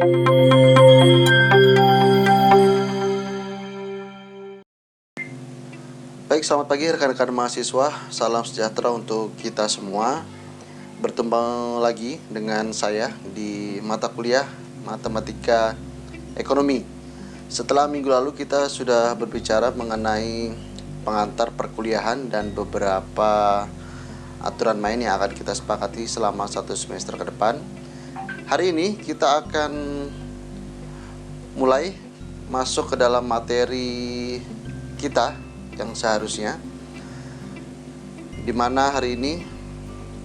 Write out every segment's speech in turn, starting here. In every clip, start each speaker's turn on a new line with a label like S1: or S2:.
S1: Baik, selamat pagi rekan-rekan mahasiswa. Salam sejahtera untuk kita semua. Bertemu lagi dengan saya di mata kuliah Matematika Ekonomi. Setelah minggu lalu kita sudah berbicara mengenai pengantar perkuliahan dan beberapa aturan main yang akan kita sepakati selama 1 semester ke depan. Hari ini kita akan mulai masuk ke dalam materi kita yang seharusnya, dimana hari ini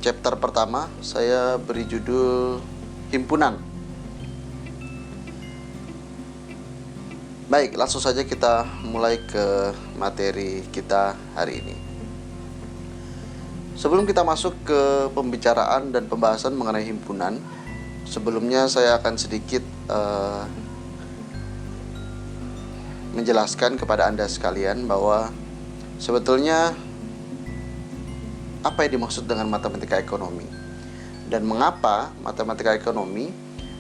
S1: chapter pertama saya beri judul himpunan. Baik, langsung saja kita mulai ke materi kita hari ini. Sebelum kita masuk ke pembicaraan dan pembahasan mengenai himpunan, sebelumnya saya akan sedikit menjelaskan kepada Anda sekalian bahwa sebetulnya apa yang dimaksud dengan matematika ekonomi dan mengapa matematika ekonomi,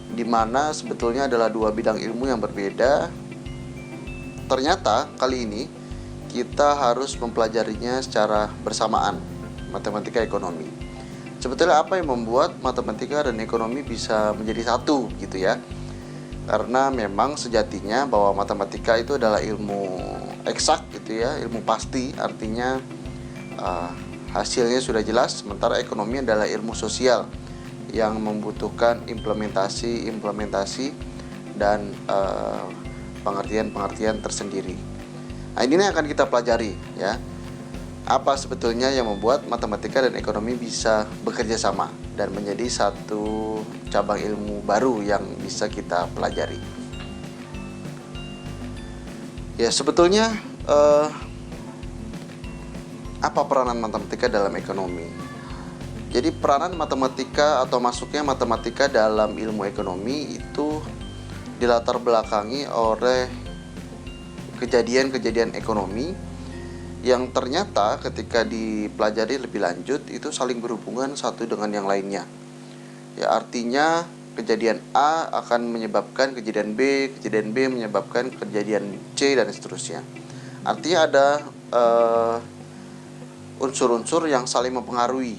S1: di mana sebetulnya adalah dua bidang ilmu yang berbeda, ternyata kali ini kita harus mempelajarinya secara bersamaan, matematika ekonomi. Sebetulnya apa yang membuat matematika dan ekonomi bisa menjadi satu gitu ya? Karena memang sejatinya bahwa matematika itu adalah ilmu eksak gitu ya, ilmu pasti, artinya hasilnya sudah jelas. Sementara ekonomi adalah ilmu sosial yang membutuhkan implementasi dan pengertian tersendiri. Nah, ini yang akan kita pelajari ya. Apa sebetulnya yang membuat matematika dan ekonomi bisa bekerja sama dan menjadi satu cabang ilmu baru yang bisa kita pelajari. Ya, sebetulnya apa peranan matematika dalam ekonomi? Jadi peranan matematika atau masuknya matematika dalam ilmu ekonomi itu dilatar belakangi oleh kejadian-kejadian ekonomi yang ternyata ketika dipelajari lebih lanjut itu saling berhubungan satu dengan yang lainnya. Ya, artinya kejadian A akan menyebabkan kejadian B menyebabkan kejadian C dan seterusnya. Artinya ada unsur-unsur yang saling mempengaruhi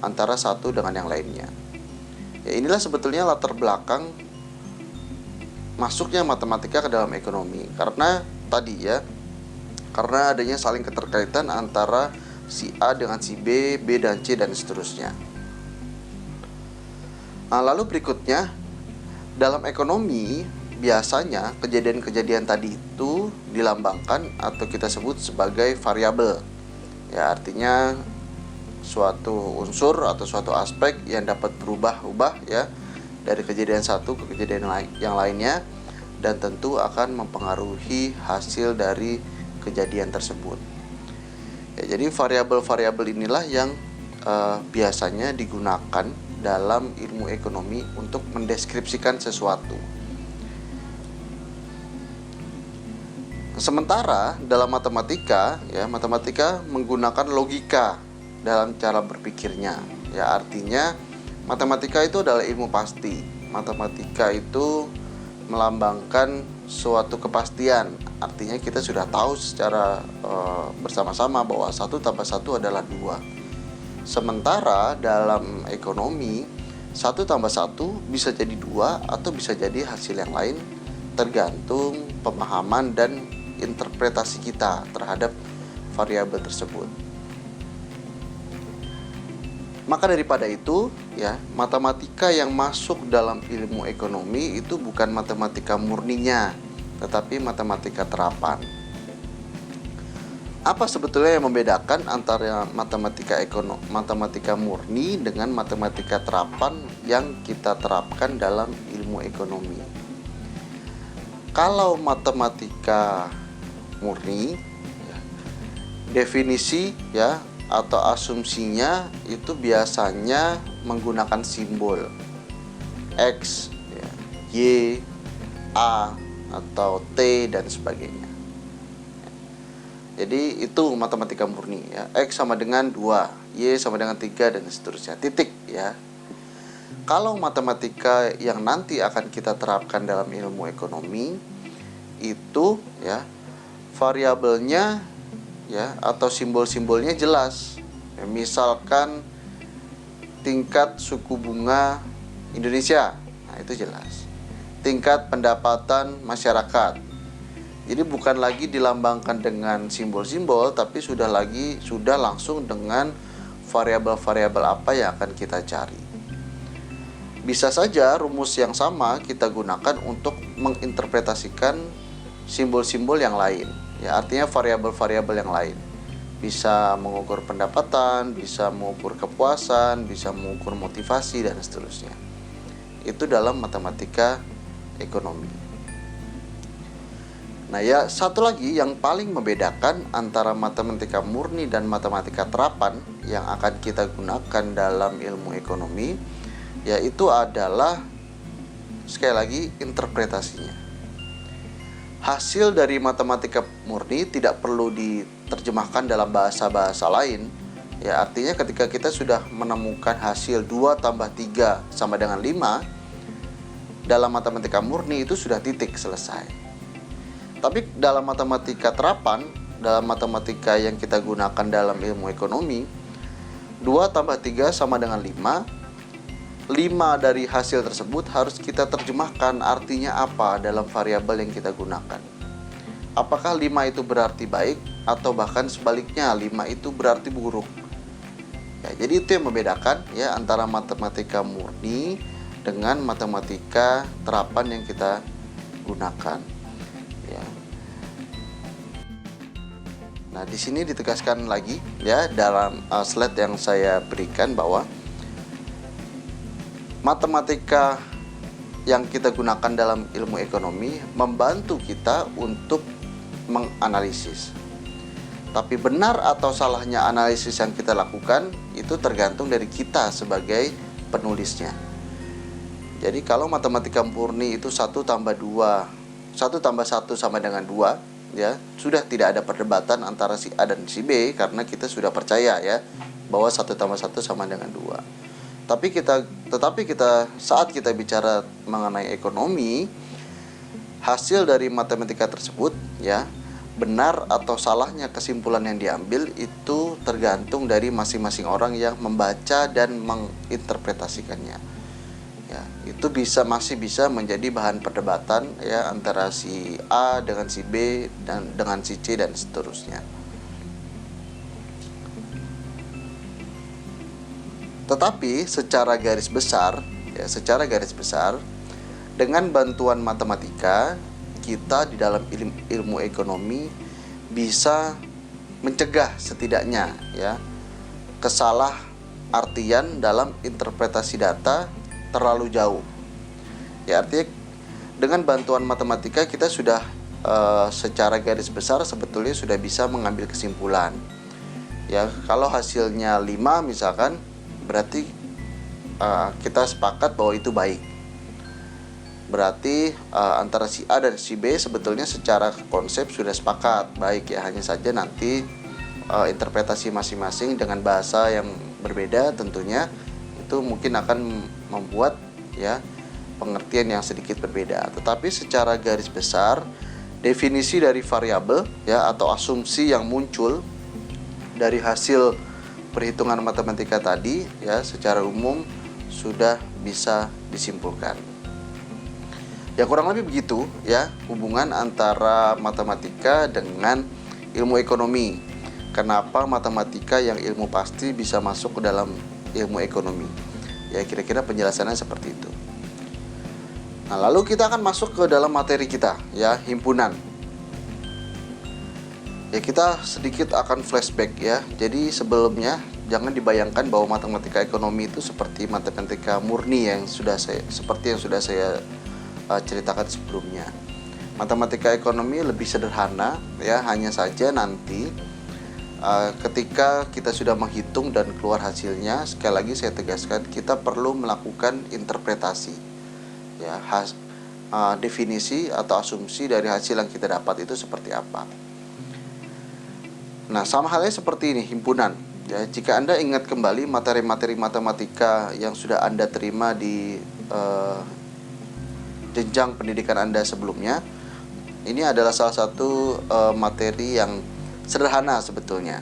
S1: antara satu dengan yang lainnya. Ya, inilah sebetulnya latar belakang masuknya matematika ke dalam ekonomi, karena tadi ya, karena adanya saling keterkaitan antara si A dengan si B, B dan C dan seterusnya. Nah, lalu berikutnya, dalam ekonomi biasanya kejadian-kejadian tadi itu dilambangkan atau kita sebut sebagai variabel. Ya, artinya suatu unsur atau suatu aspek yang dapat berubah-ubah ya dari kejadian satu ke kejadian yang lainnya, dan tentu akan mempengaruhi hasil dari kejadian tersebut. Ya, jadi variabel-variabel inilah yang biasanya digunakan dalam ilmu ekonomi untuk mendeskripsikan sesuatu. Sementara dalam matematika, ya, matematika menggunakan logika dalam cara berpikirnya. Ya, artinya matematika itu adalah ilmu pasti. Matematika itu melambangkan suatu kepastian. Artinya kita sudah tahu secara bersama-sama bahwa 1 tambah 1 adalah 2. Sementara dalam ekonomi 1 tambah 1 bisa jadi 2 atau bisa jadi hasil yang lain, tergantung pemahaman dan interpretasi kita terhadap variabel tersebut. Maka daripada itu, ya, matematika yang masuk dalam ilmu ekonomi itu bukan matematika murninya, tetapi matematika terapan. Apa sebetulnya yang membedakan antara matematika murni dengan matematika terapan yang kita terapkan dalam ilmu ekonomi? Kalau matematika murni, ya, definisi ya atau asumsinya itu biasanya menggunakan simbol X, ya, Y, A, atau T dan sebagainya. Jadi itu matematika murni ya. X sama dengan 2, Y sama dengan 3 dan seterusnya. Titik ya. kalau matematika yang nanti akan kita terapkan dalam ilmu ekonomi itu ya variabelnya ya atau simbol-simbolnya jelas. Ya, misalkan tingkat suku bunga Indonesia, nah itu jelas. Tingkat pendapatan masyarakat. Jadi bukan lagi dilambangkan dengan simbol-simbol, tapi sudah langsung dengan variabel-variabel apa yang akan kita cari. Bisa saja rumus yang sama kita gunakan untuk menginterpretasikan simbol-simbol yang lain. Ya, artinya variabel-variabel yang lain. Bisa mengukur pendapatan, bisa mengukur kepuasan, bisa mengukur motivasi dan seterusnya. Itu dalam matematika ekonomi. Nah ya, satu lagi yang paling membedakan antara matematika murni dan matematika terapan yang akan kita gunakan dalam ilmu ekonomi, yaitu adalah sekali lagi interpretasinya. Hasil dari matematika murni tidak perlu diterjemahkan dalam bahasa-bahasa lain. Ya, artinya ketika kita sudah menemukan hasil 2 tambah 3 sama dengan 5, dalam matematika murni itu sudah titik, selesai. Tapi dalam matematika terapan, dalam matematika yang kita gunakan dalam ilmu ekonomi, 2 tambah 3 sama dengan 5. 5 dari hasil tersebut harus kita terjemahkan artinya apa dalam variabel yang kita gunakan. Apakah 5 itu berarti baik atau bahkan sebaliknya 5 itu berarti buruk. Ya, jadi itu yang membedakan ya antara matematika murni dengan matematika terapan yang kita gunakan. Ya. Nah, di sini ditegaskan lagi ya dalam slide yang saya berikan bahwa matematika yang kita gunakan dalam ilmu ekonomi membantu kita untuk menganalisis. Tapi benar atau salahnya analisis yang kita lakukan itu tergantung dari kita sebagai penulisnya. Jadi kalau matematika murni itu 1 tambah 2 1 tambah 1 sama dengan 2, ya, sudah tidak ada perdebatan antara si A dan si B karena kita sudah percaya ya bahwa 1 tambah 1 sama dengan 2. Tetapi kita saat kita bicara mengenai ekonomi, hasil dari matematika tersebut ya, benar atau salahnya kesimpulan yang diambil itu tergantung dari masing-masing orang yang membaca dan menginterpretasikannya. Ya, itu masih bisa menjadi bahan perdebatan ya antara si A dengan si B dan dengan si C dan seterusnya. Tetapi secara garis besar dengan bantuan matematika kita di dalam ilmu ekonomi bisa mencegah setidaknya ya kesalah artian dalam interpretasi data terlalu jauh. Ya, artinya dengan bantuan matematika kita sudah secara garis besar sebetulnya sudah bisa mengambil kesimpulan. Ya, kalau hasilnya 5 misalkan, berarti kita sepakat bahwa itu baik. Berarti antara si A dan si B sebetulnya secara konsep sudah sepakat baik ya, hanya saja nanti interpretasi masing-masing dengan bahasa yang berbeda tentunya itu mungkin akan membuat ya pengertian yang sedikit berbeda. Tetapi secara garis besar definisi dari variabel ya atau asumsi yang muncul dari hasil perhitungan matematika tadi ya secara umum sudah bisa disimpulkan. Ya kurang lebih begitu ya hubungan antara matematika dengan ilmu ekonomi. Kenapa matematika yang ilmu pasti bisa masuk ke dalam ilmu ekonomi. Ya kira-kira penjelasannya seperti itu. Nah, lalu kita akan masuk ke dalam materi kita ya, himpunan. Ya kita sedikit akan flashback ya. Jadi sebelumnya jangan dibayangkan bahwa matematika ekonomi itu seperti matematika murni yang sudah saya ceritakan sebelumnya. Matematika ekonomi lebih sederhana ya, hanya saja nanti ketika kita sudah menghitung dan keluar hasilnya, sekali lagi saya tegaskan kita perlu melakukan interpretasi ya, definisi atau asumsi dari hasil yang kita dapat itu seperti apa. Nah sama halnya seperti ini himpunan Ya, jika Anda ingat kembali materi-materi matematika yang sudah Anda terima di jenjang pendidikan Anda sebelumnya, ini adalah salah satu materi yang sederhana sebetulnya.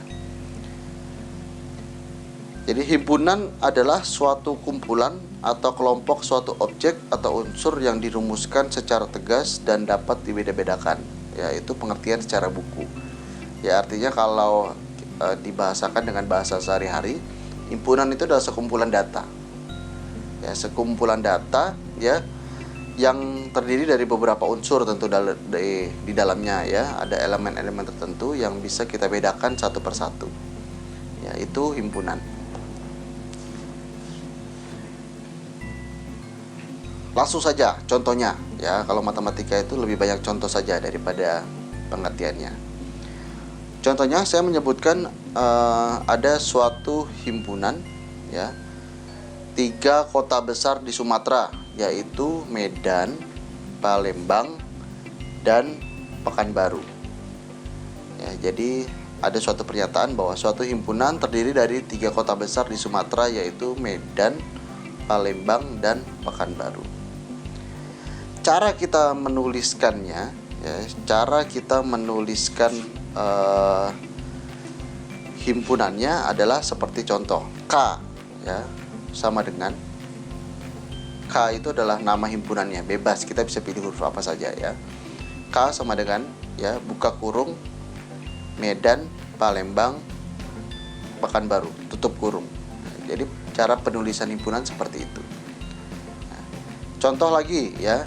S1: Jadi himpunan adalah suatu kumpulan atau kelompok suatu objek atau unsur yang dirumuskan secara tegas dan dapat dibeda-bedakan. Ya, itu pengertian secara buku. Ya, artinya kalau dibahasakan dengan bahasa sehari-hari, himpunan itu adalah sekumpulan data. Ya, sekumpulan data ya yang terdiri dari beberapa unsur tentu di dalamnya ya, ada elemen-elemen tertentu yang bisa kita bedakan satu persatu. Ya, itu himpunan. Langsung saja contohnya ya, kalau matematika itu lebih banyak contoh saja daripada pengertiannya. Contohnya saya menyebutkan ada suatu himpunan ya, 3 kota besar di Sumatera, yaitu Medan, Palembang, dan Pekanbaru. Ya, jadi ada suatu pernyataan bahwa suatu himpunan terdiri dari 3 kota besar di Sumatera, yaitu Medan, Palembang, dan Pekanbaru. Cara kita menuliskannya ya, cara kita menuliskan himpunannya adalah seperti contoh. K ya, sama dengan K itu adalah nama himpunannya, bebas, kita bisa pilih huruf apa saja ya. K sama dengan ya, buka kurung, Medan, Palembang, Pekanbaru, tutup kurung. Jadi cara penulisan himpunan seperti itu. Contoh lagi ya,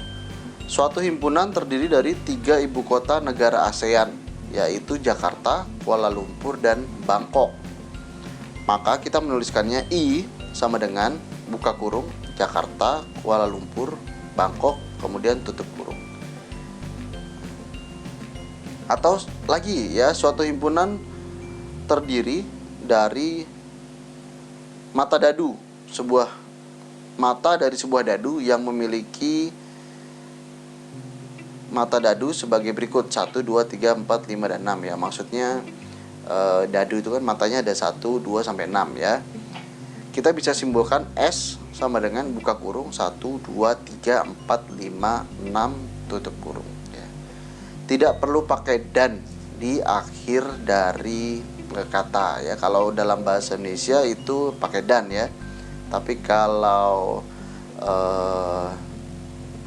S1: suatu himpunan terdiri dari 3 ibu kota negara ASEAN, yaitu Jakarta, Kuala Lumpur, dan Bangkok. Maka kita menuliskannya I sama dengan buka kurung, Jakarta, Kuala Lumpur, Bangkok, kemudian tutup kurung. Atau lagi ya, suatu himpunan terdiri dari mata dadu, sebuah mata dari sebuah dadu yang memiliki mata dadu sebagai berikut 1, 2, 3, 4, 5, dan 6 ya. Maksudnya dadu itu kan matanya ada 1, 2, sampai 6 ya. Kita bisa simbolkan S sama dengan buka kurung 1, 2, 3, 4, 5, 6 tutup kurung ya. Tidak perlu pakai dan di akhir dari kata ya. Kalau dalam bahasa Indonesia itu pakai dan ya. Tapi kalau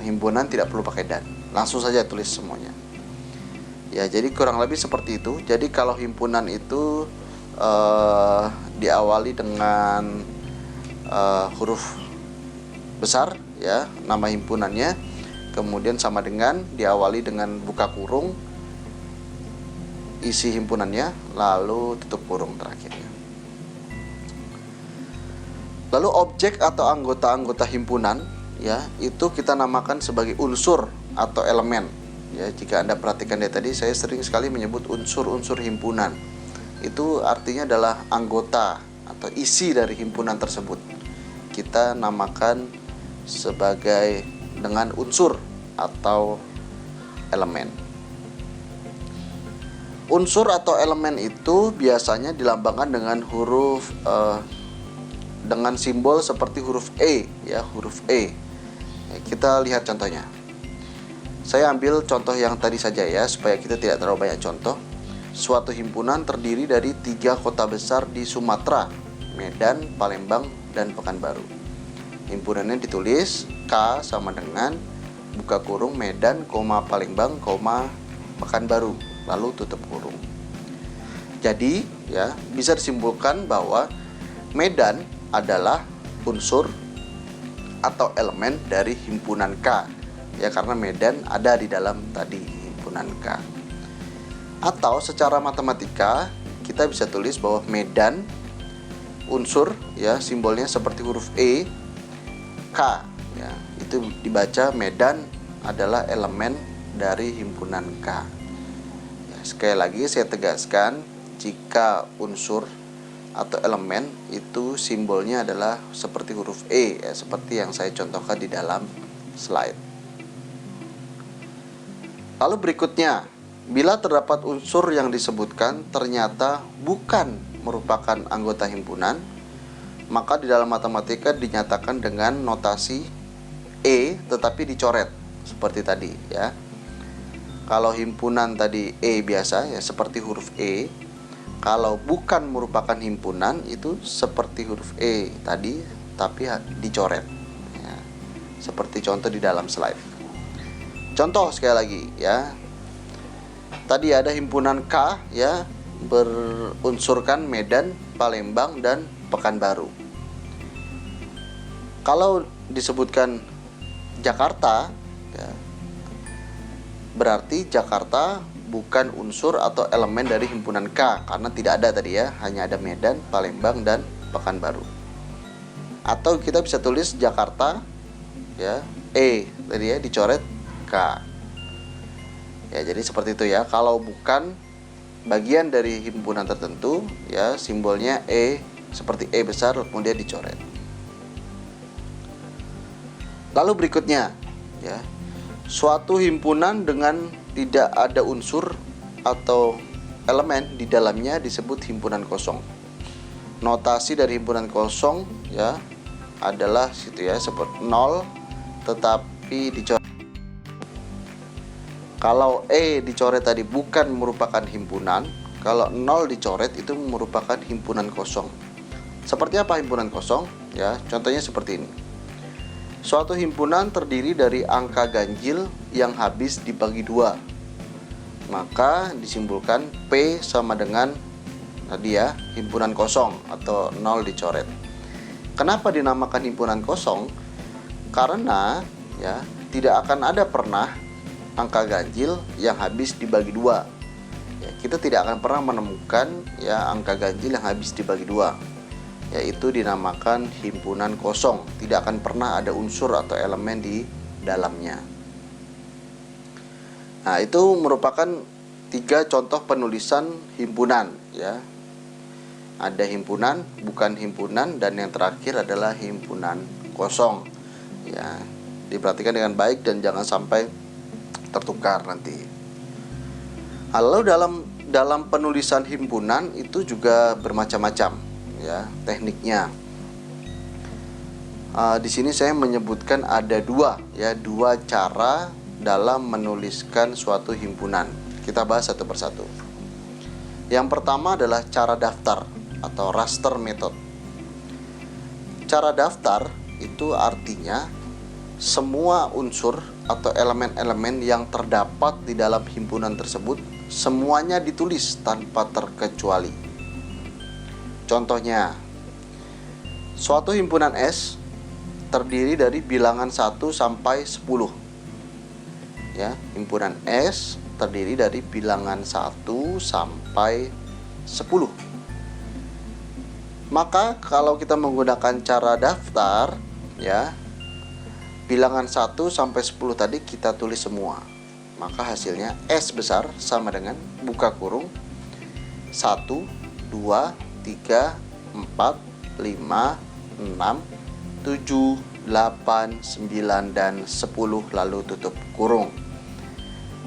S1: himpunan tidak perlu pakai dan, langsung saja tulis semuanya ya. Jadi kurang lebih seperti itu. Jadi kalau himpunan itu diawali dengan huruf besar ya, nama himpunannya, kemudian sama dengan diawali dengan buka kurung isi himpunannya, lalu tutup kurung terakhirnya. Lalu objek atau anggota-anggota himpunan ya, itu kita namakan sebagai unsur atau elemen ya. Jika Anda perhatikan dari tadi, saya sering sekali menyebut unsur-unsur himpunan. Itu artinya adalah anggota atau isi dari himpunan tersebut. Kita namakan sebagai dengan unsur atau elemen. Unsur atau elemen itu biasanya dilambangkan dengan huruf dengan simbol seperti huruf E ya, huruf E. Kita lihat contohnya. Saya ambil contoh yang tadi saja ya, supaya kita tidak terlalu banyak contoh. Suatu himpunan terdiri dari 3 kota besar di Sumatera, Medan, Palembang, dan Pekanbaru. Himpunannya ditulis K sama dengan buka kurung Medan, Palembang, Pekanbaru, lalu tutup kurung. Jadi ya, bisa disimpulkan bahwa Medan adalah unsur atau elemen dari himpunan K ya, karena Medan ada di dalam tadi himpunan K. Atau secara matematika kita bisa tulis bahwa Medan unsur ya, simbolnya seperti huruf E, K ya, itu dibaca Medan adalah elemen dari himpunan K ya. Sekali lagi saya tegaskan, jika unsur atau elemen itu simbolnya adalah seperti huruf E ya, seperti yang saya contohkan di dalam slide. Lalu berikutnya, bila terdapat unsur yang disebutkan ternyata bukan merupakan anggota himpunan, maka di dalam matematika dinyatakan dengan notasi E tetapi dicoret seperti tadi ya. Kalau himpunan tadi E biasa ya seperti huruf E. Kalau bukan merupakan himpunan itu seperti huruf E tadi tapi dicoret ya. Seperti contoh di dalam slide. Contoh sekali lagi ya. Tadi ada himpunan K ya, berunsurkan Medan, Palembang, dan Pekanbaru. Kalau disebutkan Jakarta ya, berarti Jakarta bukan unsur atau elemen dari himpunan K karena tidak ada tadi ya, hanya ada Medan, Palembang, dan Pekanbaru. Atau kita bisa tulis Jakarta ya, E tadi ya dicoret K. Ya, jadi seperti itu ya. Kalau bukan bagian dari himpunan tertentu ya, simbolnya E seperti E besar kemudian dicoret. Lalu berikutnya ya, suatu himpunan dengan tidak ada unsur atau elemen di dalamnya disebut himpunan kosong. Notasi dari himpunan kosong ya adalah situ ya, seperti 0 tetapi dicoret. Kalau E dicoret tadi bukan merupakan himpunan, kalau 0 dicoret itu merupakan himpunan kosong. Seperti apa himpunan kosong? Ya, contohnya seperti ini. Suatu himpunan terdiri dari angka ganjil yang habis dibagi 2. Maka disimbolkan P sama dengan tadi ya, himpunan kosong atau 0 dicoret. Kenapa dinamakan himpunan kosong? Karena ya, tidak akan ada pernah angka ganjil yang habis dibagi 2 ya, kita tidak akan pernah menemukan ya angka ganjil yang habis dibagi 2, yaitu dinamakan himpunan kosong. Tidak akan pernah ada unsur atau elemen di dalamnya. Nah, itu merupakan 3 contoh penulisan himpunan ya. Ada himpunan, bukan himpunan, dan yang terakhir adalah himpunan kosong ya. Diperhatikan dengan baik dan jangan sampai tertukar nanti. Lalu dalam penulisan himpunan itu juga bermacam-macam ya tekniknya. Di sini saya menyebutkan ada 2 cara dalam menuliskan suatu himpunan. Kita bahas satu persatu. Yang pertama adalah cara daftar atau raster method. Cara daftar itu artinya semua unsur atau elemen-elemen yang terdapat di dalam himpunan tersebut semuanya ditulis tanpa terkecuali. Contohnya, suatu himpunan S terdiri dari bilangan 1 sampai 10. Ya, himpunan S terdiri dari bilangan 1 sampai 10. Maka kalau kita menggunakan cara daftar ya, bilangan 1 sampai 10 tadi kita tulis semua. Maka hasilnya S besar sama dengan buka kurung 1, 2, 3, 4, 5, 6, 7, 8, 9, dan 10 lalu tutup kurung.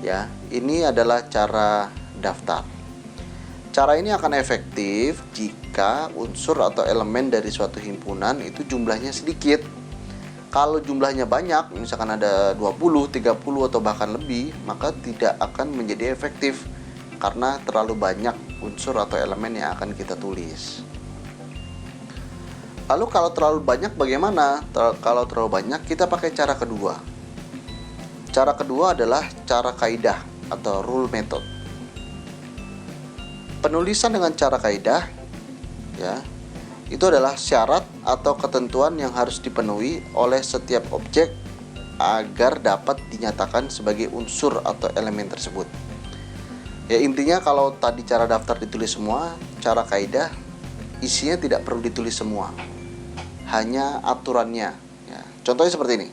S1: Ya, ini adalah cara daftar. Cara ini akan efektif jika unsur atau elemen dari suatu himpunan itu jumlahnya sedikit. Kalau jumlahnya banyak, misalkan ada 20, 30 atau bahkan lebih, maka tidak akan menjadi efektif karena terlalu banyak unsur atau elemen yang akan kita tulis. Lalu kalau terlalu banyak bagaimana? Kalau terlalu banyak kita pakai cara kedua. Cara kedua adalah cara kaidah atau rule method. Penulisan dengan cara kaidah ya, itu adalah syarat atau ketentuan yang harus dipenuhi oleh setiap objek agar dapat dinyatakan sebagai unsur atau elemen tersebut. Ya, intinya kalau tadi cara daftar ditulis semua, cara kaidah isinya tidak perlu ditulis semua, hanya aturannya ya. Contohnya seperti ini.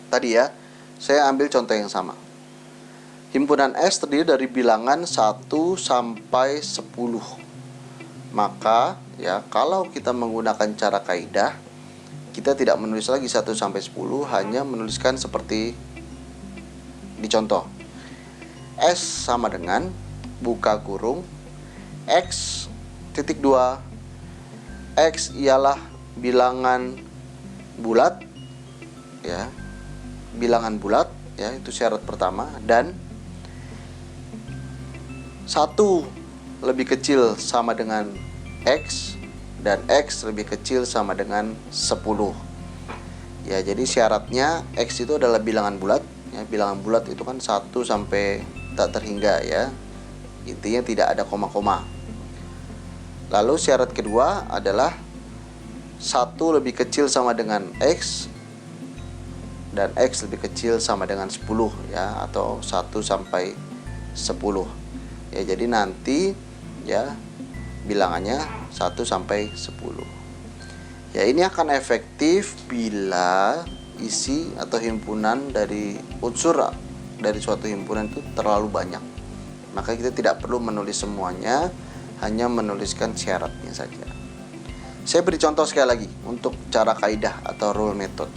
S1: Tadi ya, saya ambil contoh yang sama. Himpunan S terdiri dari bilangan 1 sampai 10. Maka ya, kalau kita menggunakan cara kaidah, kita tidak menulis lagi 1 sampai 10, hanya menuliskan seperti di contoh. S sama dengan buka kurung X Titik 2, X ialah bilangan bulat, ya, bilangan bulat, ya, itu syarat pertama. Dan 1 lebih kecil sama dengan X, dan X lebih kecil sama dengan 10. Ya, jadi syaratnya X itu adalah bilangan bulat, ya. Bilangan bulat itu kan 1 sampai tak terhingga, ya. Intinya tidak ada koma-koma. Lalu syarat kedua adalah 1 lebih kecil sama dengan X, dan X lebih kecil sama dengan 10, ya, atau 1 sampai 10. Ya, jadi nanti, ya, bilangannya 1 sampai 10. Ya, ini akan efektif bila isi atau himpunan dari unsur dari suatu himpunan itu terlalu banyak. Maka kita tidak perlu menulis semuanya, hanya menuliskan syaratnya saja. Saya beri contoh sekali lagi untuk cara kaidah atau rule method.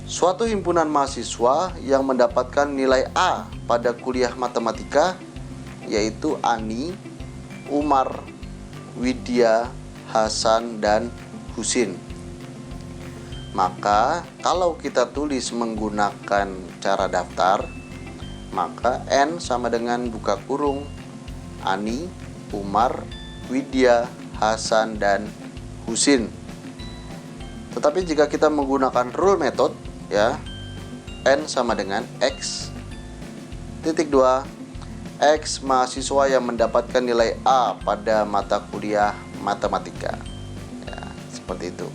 S1: Suatu himpunan mahasiswa yang mendapatkan nilai A pada kuliah matematika, yaitu Ani, Umar, Widya, Hasan, dan Husin. Maka kalau kita tulis menggunakan cara daftar, maka N sama dengan buka kurung Ani, Umar, Widya, Hasan, dan Husin. Tetapi jika kita menggunakan rule method, ya, N sama dengan X. Titik 2, X mahasiswa yang mendapatkan nilai A pada mata kuliah matematika. Ya, seperti itu.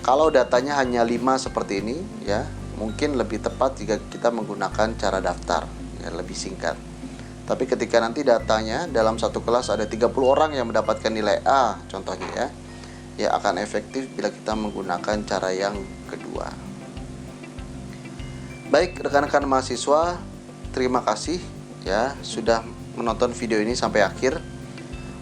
S1: Kalau datanya hanya 5 seperti ini, ya, mungkin lebih tepat jika kita menggunakan cara daftar, ya, lebih singkat. Tapi ketika nanti datanya dalam satu kelas ada 30 orang yang mendapatkan nilai A contohnya, ya akan efektif bila kita menggunakan cara yang kedua. Baik, rekan-rekan mahasiswa, terima kasih, ya, sudah menonton video ini sampai akhir.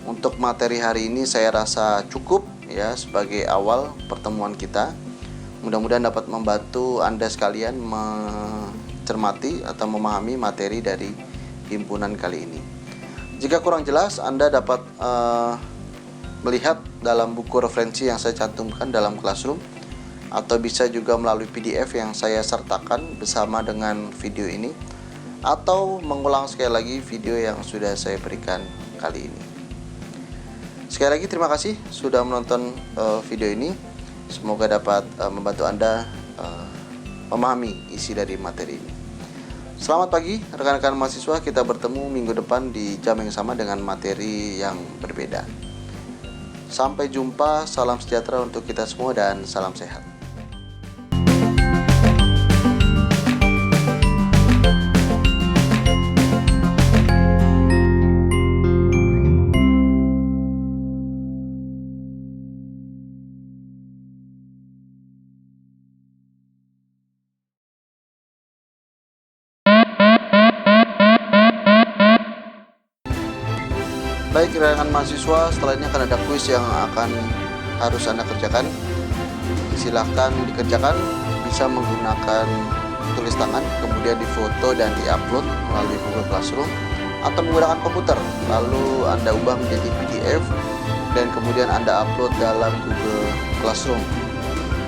S1: Untuk materi hari ini saya rasa cukup, ya, sebagai awal pertemuan kita. Mudah-mudahan dapat membantu Anda sekalian mencermati atau memahami materi dari himpunan kali ini. Jika kurang jelas, Anda dapat melihat dalam buku referensi yang saya cantumkan dalam Classroom, atau bisa juga melalui PDF yang saya sertakan bersama dengan video ini, atau mengulang sekali lagi video yang sudah saya berikan kali ini. Sekali lagi terima kasih sudah menonton video ini. Semoga dapat membantu Anda memahami isi dari materi ini. Selamat pagi rekan-rekan mahasiswa, kita bertemu minggu depan di jam yang sama dengan materi yang berbeda. Sampai jumpa, salam sejahtera untuk kita semua dan salam sehat. Baik rekan mahasiswa, setelah ini akan ada kuis yang harus Anda kerjakan. Silahkan dikerjakan, bisa menggunakan tulis tangan, kemudian difoto dan diupload melalui Google Classroom, atau menggunakan komputer, lalu Anda ubah menjadi PDF dan kemudian Anda upload dalam Google Classroom.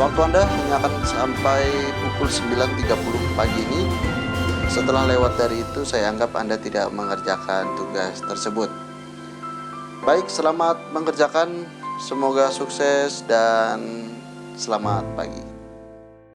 S1: Waktu Anda hanya akan sampai pukul 9.30 pagi ini. Setelah lewat dari itu, saya anggap Anda tidak mengerjakan tugas tersebut. Baik, selamat mengerjakan, semoga sukses dan selamat pagi.